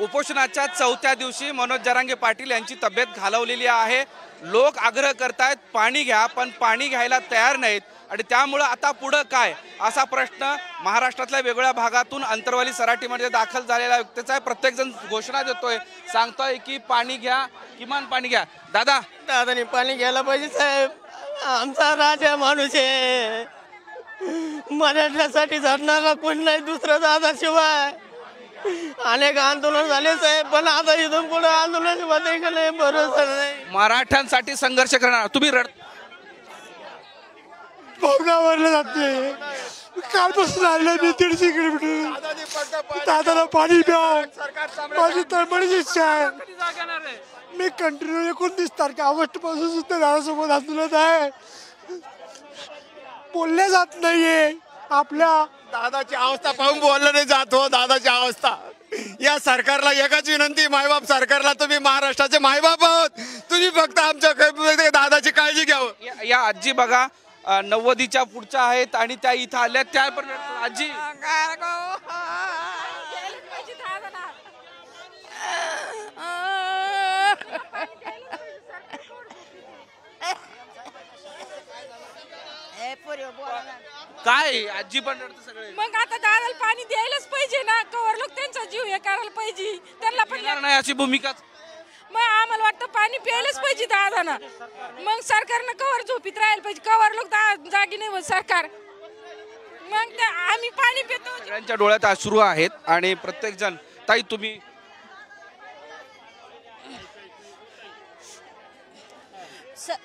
उपोषणाच्या चौथ्या दिवशी मनोज जरांगे पाटील यांची तब्येत घालवलेली आहे। लोक आग्रह करतायत पाणी घ्या, पण पाणी घ्यायला तयार नाहीत आणि त्यामुळे आता पुढे काय असा प्रश्न महाराष्ट्रातल्या वेगवेगळ्या भागातून अंतरवाली सराटीमध्ये दाखल झालेला व्यक्तीचा आहे। प्रत्येक जण घोषणा देतोय, सांगतोय की पाणी घ्या, किमान पाणी घ्या। दादानी पाणी घ्यायला पाहिजे साहेब, आमचा राजा माणूस आहे, मराठ्यासाठी झटणारा कोण नाही दुसरा दादाशिवाय। अनेक आंदोलन झाले साहेब, पण आता इथून पुढे आंदोलन नाही, भरोसा नाही। मराठ्यांसाठी संघर्ष करणार तुम्ही भवनावरला जाते, कालपासून आले मी 150 किलोमीटर। दादाला पाणी द्या, माझी तळमळीची इच्छा आहे। मी कंटिन्यू 29 तारखे ऑगस्ट पासून सुद्धा दादासोबत आंदोलन आहे, बोलले जात नाहीये। आपल्या दादाची अवस्था पाहून बोललं नाही जात हो। दादाची अवस्था, या सरकारला एकच विनंती, मायबाप सरकारला, तुम्ही महाराष्ट्राचे मायबाप आहोत, तुम्ही फक्त आमच्या दादाची काळजी घ्यावं। या आजी बघा 90च्या पुढच्या आहेत आणि त्या इथं आल्या, त्या पण आजी काय आजी पण सगळे। मग आता दादाला पाणी द्यायलाच पाहिजे ना, कवर लोक त्यांचा जीव हे करायला पाहिजे, त्यांना पण नाही अशी भूमिकाच। मग आम्हाला वाटतं पाणी प्यायलाच पाहिजे दादांना, मग सरकारनं कवर झोपीत राहायला पाहिजे, कवर लोक जागी नाही होत सरकार, मग आम्ही पाणी पितो। सगळ्यांच्या डोळ्यात अश्रू आहेत आणि प्रत्येक जण, ताई तुम्ही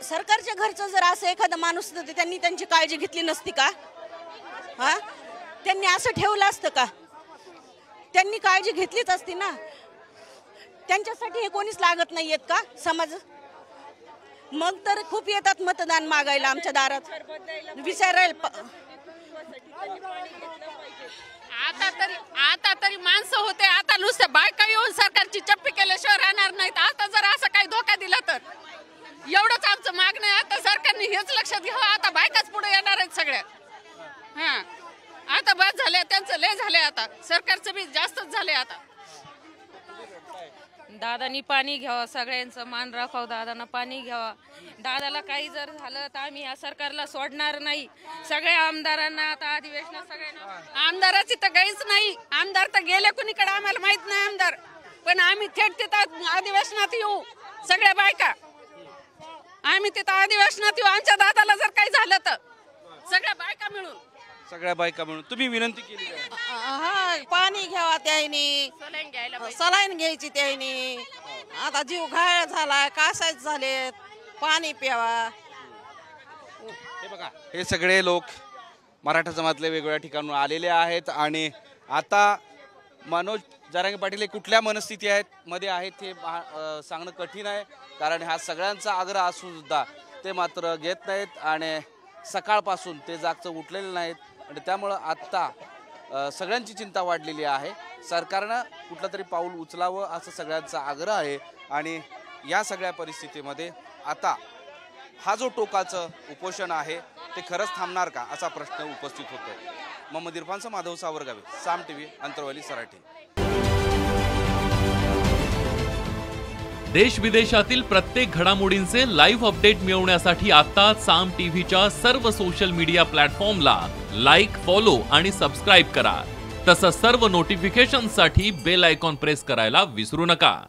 सरकारच्या घरचं जर असं एखादा माणूस तर त्यांनी त्यांची काळजी घेतली नसती का? हा, त्यांनी असं ठेवलं असतं का? त्यांनी काळजी घेतलीच असती ना। त्यांच्यासाठी हे कोणीच लागत नाहीयेत का समाज? मग तर खूप येतात मतदान मागायला आमच्या दारात, विचारायला। आता तरी माणसं होते, आता नुसते बायका येऊन सरकारची चप्पी केल्याशिवाय राहणार नाहीत। आता जर असं काही धोका दिला तर एवढंच आमचं मागणं आहे। आता सरकारने हेच लक्षात घ्यावं, आता बायकाच पुढे येणार आहेत सगळ्या। हा, आता बस झाले, त्यांचं लय झाले, आता सरकारचं बी जास्तच झाले। आता दादानी पाणी घ्यावं, सगळ्यांचं मान राखावं, दादांना पाणी घ्यावा। दादाला काही जर झालं तर आम्ही या सरकारला सोडणार नाही। सगळ्या आमदारांना आता अधिवेशनात सगळ्यांना, आमदाराची तर काहीच नाही, आमदार तर गेले कुणीकडे आम्हाला माहित नाही आमदार, पण आम्ही थेट तिथं अधिवेशनात येऊ सगळ्या बायका, आम्ही तिथं अधिवेशनात येऊ। आमच्या दादाला जर काही झालं तर सगळ्या बायका मिळून तुम्ही विनंती केली हा, पाणी घ्यावा त्याने, सलाईन घ्यायची त्याने, आता जीव घायल झालाय, कासायच झालेत, पाणी प्यावा। हे बघा, हे सगळे लोक मराठा समाजातले वेगवेगळ्या ठिकाणून आलेले आहेत आणि आता मनोज जरांगे पाटील कुठल्या मनस्थिती मध्ये आहेत हे सांगणं कठीण आहे, कारण ह्या सगळ्यांचा आग्रह असून सुद्धा ते मात्र घेत नाहीत आणि सकाळपासून ते जागचं उठलेले नाहीत आणि त्यामुळं आत्ता सगळ्यांची चिंता वाढलेली आहे। सरकारनं कुठलं तरी पाऊल उचलावं असं सगळ्यांचा आग्रह आहे आणि या सगळ्या परिस्थितीमध्ये आता हा जो टोकाचं उपोषण आहे ते खरंच थांबणार का असा प्रश्न उपस्थित होतोय। मोहम्मद इरफान माधव सावरगावे, साम टीव्ही, अंतरवाली सराठी। देश विदेशातील प्रत्येक घडामोडींचे लाईव्ह अपडेट मिळवण्यासाठी आता साम टीव्हीच्या सर्व सोशल मीडिया प्लॅटफॉर्मला लाईक, फॉलो आणि सबस्क्राईब करा। तसंच सर्व नोटिफिकेशनसाठी बेल आयकॉन प्रेस करायला विसरू नका।